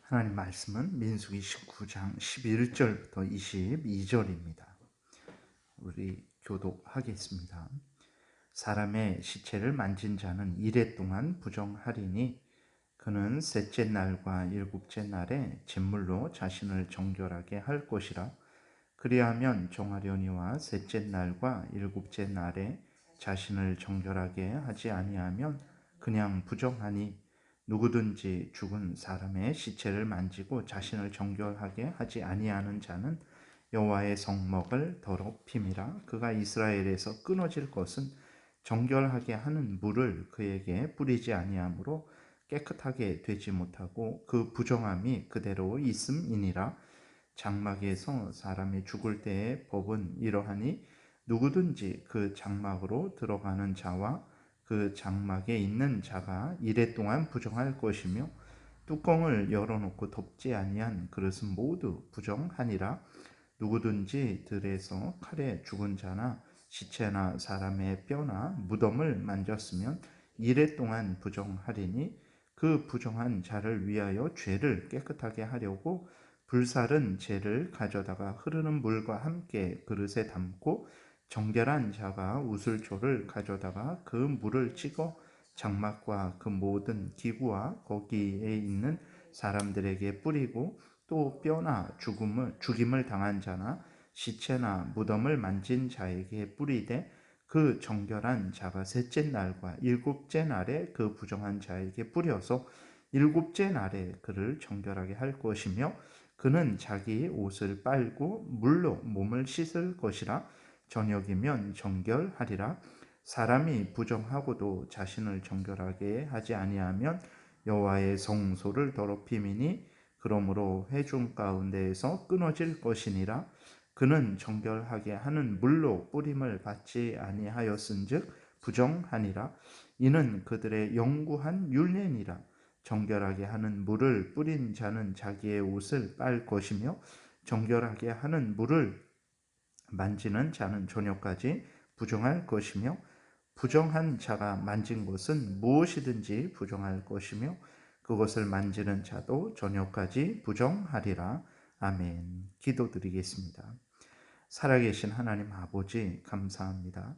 하나님 말씀은 민수기 19장 11절부터 22절입니다. 우리 교독하겠습니다. 사람의 시체를 만진 자는 이레 동안 부정하리니 그는 셋째 날과 일곱째 날에 제물로 자신을 정결하게 할 것이라. 그리하면 정하려니와 셋째 날과 일곱째 날에 자신을 정결하게 하지 아니하면 그냥 부정하니, 누구든지 죽은 사람의 시체를 만지고 자신을 정결하게 하지 아니하는 자는 여호와의 성막을 더럽힘이라. 그가 이스라엘에서 끊어질 것은 정결하게 하는 물을 그에게 뿌리지 아니하므로 깨끗하게 되지 못하고 그 부정함이 그대로 있음이니라. 장막에서 사람이 죽을 때의 법은 이러하니, 누구든지 그 장막으로 들어가는 자와 그 장막에 있는 자가 이레 동안 부정할 것이며, 뚜껑을 열어놓고 덮지 아니한 그릇은 모두 부정하니라. 누구든지 들에서 칼에 죽은 자나 시체나 사람의 뼈나 무덤을 만졌으면 이레 동안 부정하리니, 그 부정한 자를 위하여 죄를 깨끗하게 하려고 불살은 재를 가져다가 흐르는 물과 함께 그릇에 담고, 정결한 자가 우슬초를 가져다가 그 물을 찍어 장막과 그 모든 기구와 거기에 있는 사람들에게 뿌리고, 또 뼈나 죽임을 당한 자나 시체나 무덤을 만진 자에게 뿌리되, 그 정결한 자가 셋째 날과 일곱째 날에 그 부정한 자에게 뿌려서 일곱째 날에 그를 정결하게 할 것이며, 그는 자기 옷을 빨고 물로 몸을 씻을 것이라. 저녁이면 정결하리라. 사람이 부정하고도 자신을 정결하게 하지 아니하면 여호와의 성소를 더럽힘이니, 그러므로 회중 가운데에서 끊어질 것이니라. 그는 정결하게 하는 물로 뿌림을 받지 아니하였은즉 부정하니라. 이는 그들의 영구한 율례니라. 정결하게 하는 물을 뿌린 자는 자기의 옷을 빨 것이며, 정결하게 하는 물을 만지는 자는 저녁까지 부정할 것이며, 부정한 자가 만진 것은 무엇이든지 부정할 것이며, 그것을 만지는 자도 저녁까지 부정하리라. 아멘. 기도드리겠습니다. 살아계신 하나님 아버지, 감사합니다.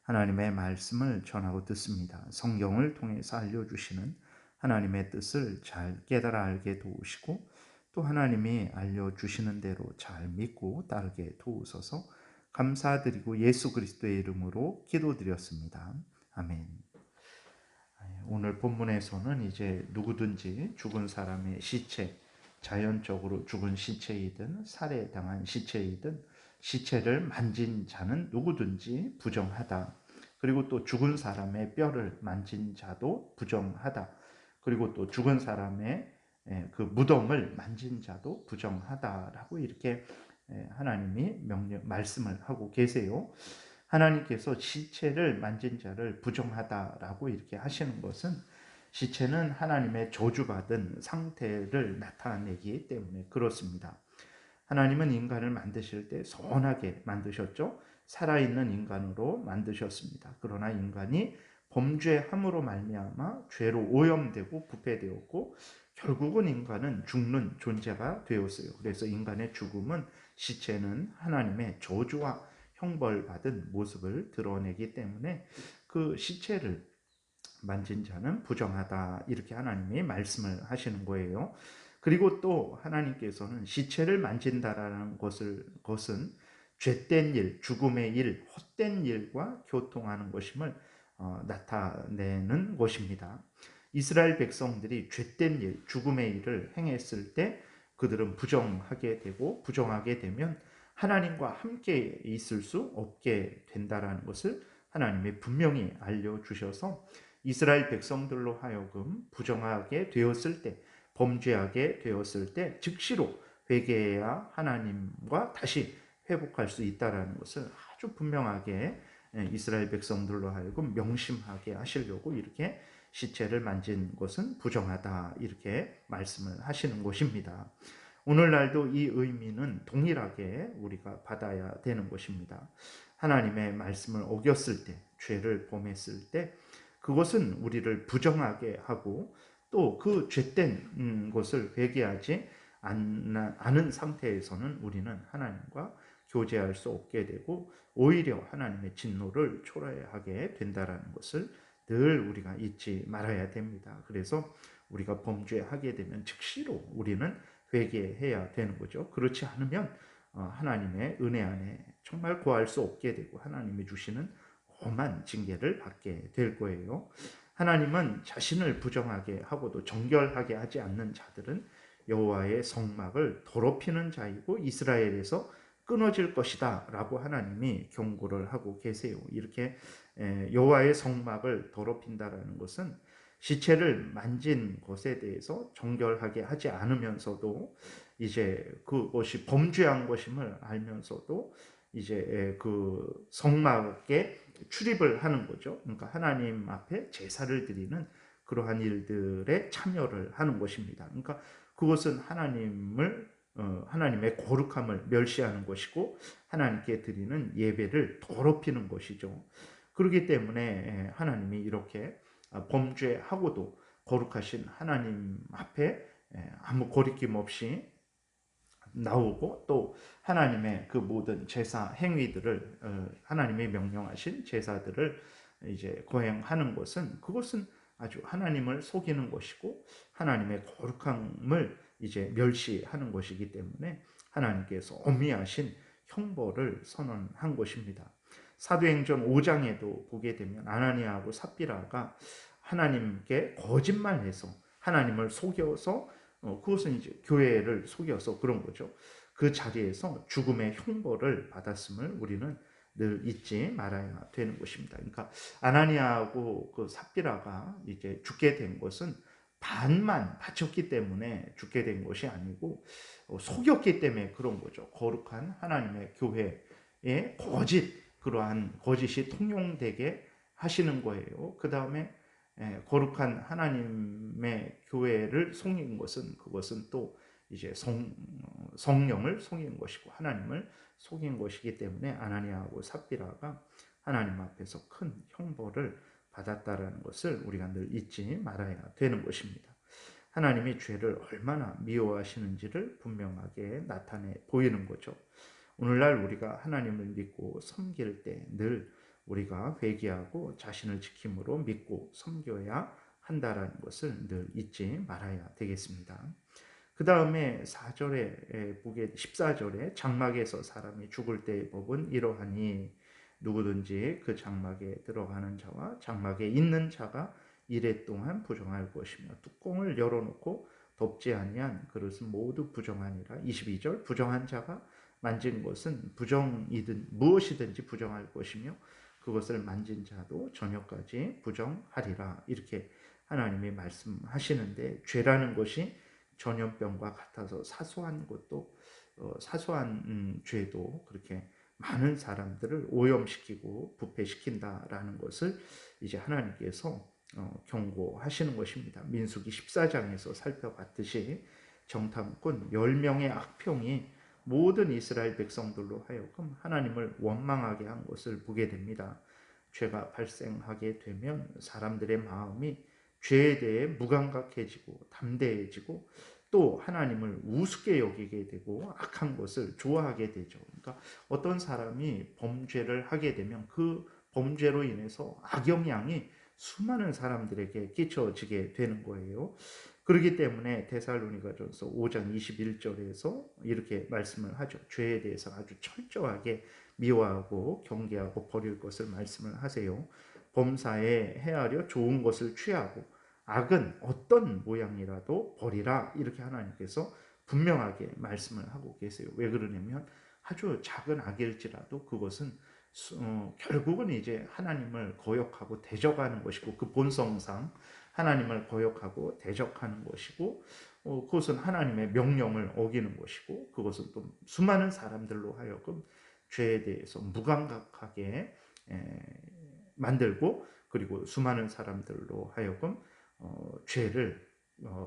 하나님의 말씀을 전하고 듣습니다. 성경을 통해서 알려주시는 하나님의 뜻을 잘 깨달아 알게 도우시고, 또 하나님이 알려주시는 대로 잘 믿고 따르게 도우소서. 감사드리고 예수 그리스도의 이름으로 기도드렸습니다. 아멘. 오늘 본문에서는 이제 누구든지 죽은 사람의 시체, 자연적으로 죽은 시체이든 살해당한 시체이든 시체를 만진 자는 누구든지 부정하다. 그리고 또 죽은 사람의 뼈를 만진 자도 부정하다. 그리고 또 죽은 사람의 그 무덤을 만진 자도 부정하다라고 이렇게 하나님이 말씀을 하고 계세요. 하나님께서 시체를 만진 자를 부정하다라고 이렇게 하시는 것은, 시체는 하나님의 저주받은 상태를 나타내기 때문에 그렇습니다. 하나님은 인간을 만드실 때 선하게 만드셨죠. 살아있는 인간으로 만드셨습니다. 그러나 인간이 범죄함으로 말미암아 죄로 오염되고 부패되었고, 결국은 인간은 죽는 존재가 되었어요. 그래서 인간의 죽음은, 시체는 하나님의 저주와 형벌받은 모습을 드러내기 때문에 그 시체를 만진 자는 부정하다, 이렇게 하나님이 말씀을 하시는 거예요. 그리고 또 하나님께서는 시체를 만진다라는 것은 죄된 일, 죽음의 일, 헛된 일과 교통하는 것임을 나타내는 것입니다. 이스라엘 백성들이 죄된 일, 죽음의 일을 행했을 때 그들은 부정하게 되고, 부정하게 되면 하나님과 함께 있을 수 없게 된다라는 것을 하나님이 분명히 알려주셔서, 이스라엘 백성들로 하여금 부정하게 되었을 때, 범죄하게 되었을 때 즉시로 회개해야 하나님과 다시 회복할 수 있다는 것을 아주 분명하게 이스라엘 백성들로 하여금 명심하게 하시려고 이렇게 시체를 만진 것은 부정하다, 이렇게 말씀을 하시는 것입니다. 오늘날도 이 의미는 동일하게 우리가 받아야 되는 것입니다. 하나님의 말씀을 어겼을 때, 죄를 범했을 때 그것은 우리를 부정하게 하고, 또 그 죄된 것을 회개하지 않은 상태에서는 우리는 하나님과 교제할 수 없게 되고 오히려 하나님의 진노를 초래하게 된다라는 것을 늘 우리가 잊지 말아야 됩니다. 그래서 우리가 범죄하게 되면 즉시로 우리는 회개해야 되는 거죠. 그렇지 않으면 하나님의 은혜 안에 정말 구할 수 없게 되고 하나님이 주시는 험한 징계를 받게 될 거예요. 하나님은 자신을 부정하게 하고도 정결하게 하지 않는 자들은 여호와의 성막을 더럽히는 자이고 이스라엘에서 끊어질 것이다 라고 하나님이 경고를 하고 계세요. 이렇게 여호와의 성막을 더럽힌다라는 것은 시체를 만진 것에 대해서 정결하게 하지 않으면서도 이제 그것이 범죄한 것임을 알면서도 이제 그 성막에 출입을 하는 거죠. 그러니까 하나님 앞에 제사를 드리는 그러한 일들에 참여를 하는 것입니다. 그러니까 그것은 하나님의 거룩함을 멸시하는 것이고 하나님께 드리는 예배를 더럽히는 것이죠. 그렇기 때문에 하나님이 이렇게 범죄하고도 거룩하신 하나님 앞에 아무 거리낌 없이 나오고 또 하나님의 그 모든 제사 행위들을 하나님이 명령하신 제사들을 이제 거행하는 것은 그것은 아주 하나님을 속이는 것이고 하나님의 거룩함을 이제 멸시하는 것이기 때문에 하나님께서 엄미하신 형벌을 선언한 것입니다. 사도행전 5장에도 보게 되면 아나니아하고 삽비라가 하나님께 거짓말해서 하나님을 속여서 그것은 이제 교회를 속여서 그런 거죠. 그 자리에서 죽음의 형벌을 받았음을 우리는 늘 잊지 말아야 되는 것입니다. 그러니까 아나니아하고 그 삽비라가 이제 죽게 된 것은 반만 바쳤기 때문에 죽게 된 것이 아니고 속였기 때문에 그런 거죠. 거룩한 하나님의 교회에 그러한 거짓이 통용되게 하시는 거예요. 그 다음에 거룩한 하나님의 교회를 속인 것은 그것은 또 이제 성령을 속인 것이고 하나님을 속인 것이기 때문에 아나니아하고 삽비라가 하나님 앞에서 큰 형벌을 받았다라는 것을 우리가 늘 잊지 말아야 되는 것입니다. 하나님이 죄를 얼마나 미워하시는지를 분명하게 나타내 보이는 거죠. 오늘날 우리가 하나님을 믿고 섬길 때 늘 우리가 회개하고 자신을 지킴으로 믿고 섬겨야 한다라는 것을 늘 잊지 말아야 되겠습니다. 그 다음에 4절에 보게 14절에 장막에서 사람이 죽을 때의 법은 이러하니 누구든지 그 장막에 들어가는 자와 장막에 있는 자가 이레 동안 부정할 것이며 뚜껑을 열어놓고 덮지 아니한 그릇은 모두 부정하니라. 22절 부정한 자가 만진 것은 부정이든 무엇이든지 부정할 것이며 그것을 만진 자도 저녁까지 부정하리라. 이렇게 하나님이 말씀하시는데 죄라는 것이 전염병과 같아서 사소한 것도 사소한 죄도 그렇게 많은 사람들을 오염시키고 부패시킨다라는 것을 이제 하나님께서 경고하시는 것입니다. 민수기 14장에서 살펴봤듯이 정탐꾼 10명의 악평이 모든 이스라엘 백성들로 하여금 하나님을 원망하게 한 것을 보게 됩니다. 죄가 발생하게 되면 사람들의 마음이 죄에 대해 무감각해지고 담대해지고 또 하나님을 우습게 여기게 되고 악한 것을 좋아하게 되죠. 그러니까 어떤 사람이 범죄를 하게 되면 그 범죄로 인해서 악영향이 수많은 사람들에게 끼쳐지게 되는 거예요. 그렇기 때문에 데살로니가전서 5장 21절에서 이렇게 말씀을 하죠. 죄에 대해서 아주 철저하게 미워하고 경계하고 버릴 것을 말씀을 하세요. 범사에 헤아려 좋은 것을 취하고 악은 어떤 모양이라도 버리라. 이렇게 하나님께서 분명하게 말씀을 하고 계세요. 왜 그러냐면 아주 작은 악일지라도 그것은 결국은 이제 하나님을 거역하고 대적하는 것이고 그 본성상 하나님을 거역하고 대적하는 것이고 그것은 하나님의 명령을 어기는 것이고 그것은 또 수많은 사람들로 하여금 죄에 대해서 무감각하게 만들고 그리고 수많은 사람들로 하여금 죄를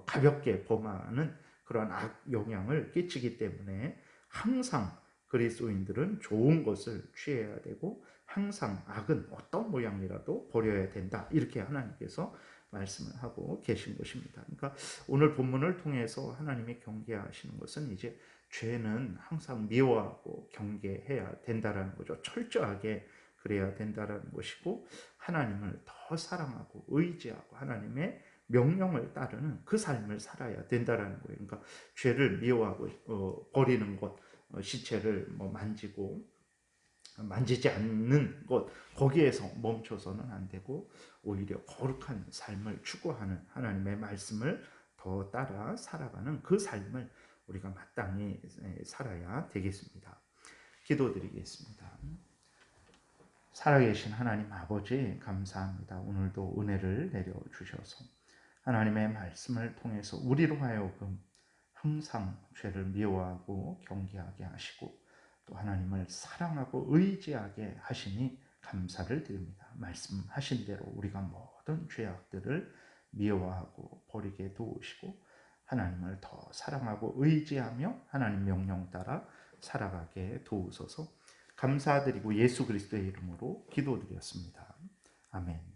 가볍게 범하는 그런 악 영향을 끼치기 때문에 항상 그리스도인들은 좋은 것을 취해야 되고 항상 악은 어떤 모양이라도 버려야 된다. 이렇게 하나님께서 말씀을 하고 계신 것입니다. 그러니까 오늘 본문을 통해서 하나님이 경계하시는 것은 이제 죄는 항상 미워하고 경계해야 된다라는 거죠. 철저하게 그래야 된다라는 것이고, 하나님을 더 사랑하고 의지하고 하나님의 명령을 따르는 그 삶을 살아야 된다라는 거예요. 그러니까 죄를 미워하고 버리는 것, 시체를 만지고 만지지 않는 것, 거기에서 멈춰서는 안 되고 오히려 거룩한 삶을 추구하는 하나님의 말씀을 더 따라 살아가는 그 삶을 우리가 마땅히 살아야 되겠습니다. 기도드리겠습니다. 살아계신 하나님 아버지, 감사합니다. 오늘도 은혜를 내려주셔서 하나님의 말씀을 통해서 우리로 하여금 항상 죄를 미워하고 경계하게 하시고 또 하나님을 사랑하고 의지하게 하시니 감사를 드립니다. 말씀하신 대로 우리가 모든 죄악들을 미워하고 버리게 도우시고 하나님을 더 사랑하고 의지하며 하나님 명령 따라 살아가게 도우소서. 감사드리고 예수 그리스도의 이름으로 기도드렸습니다. 아멘.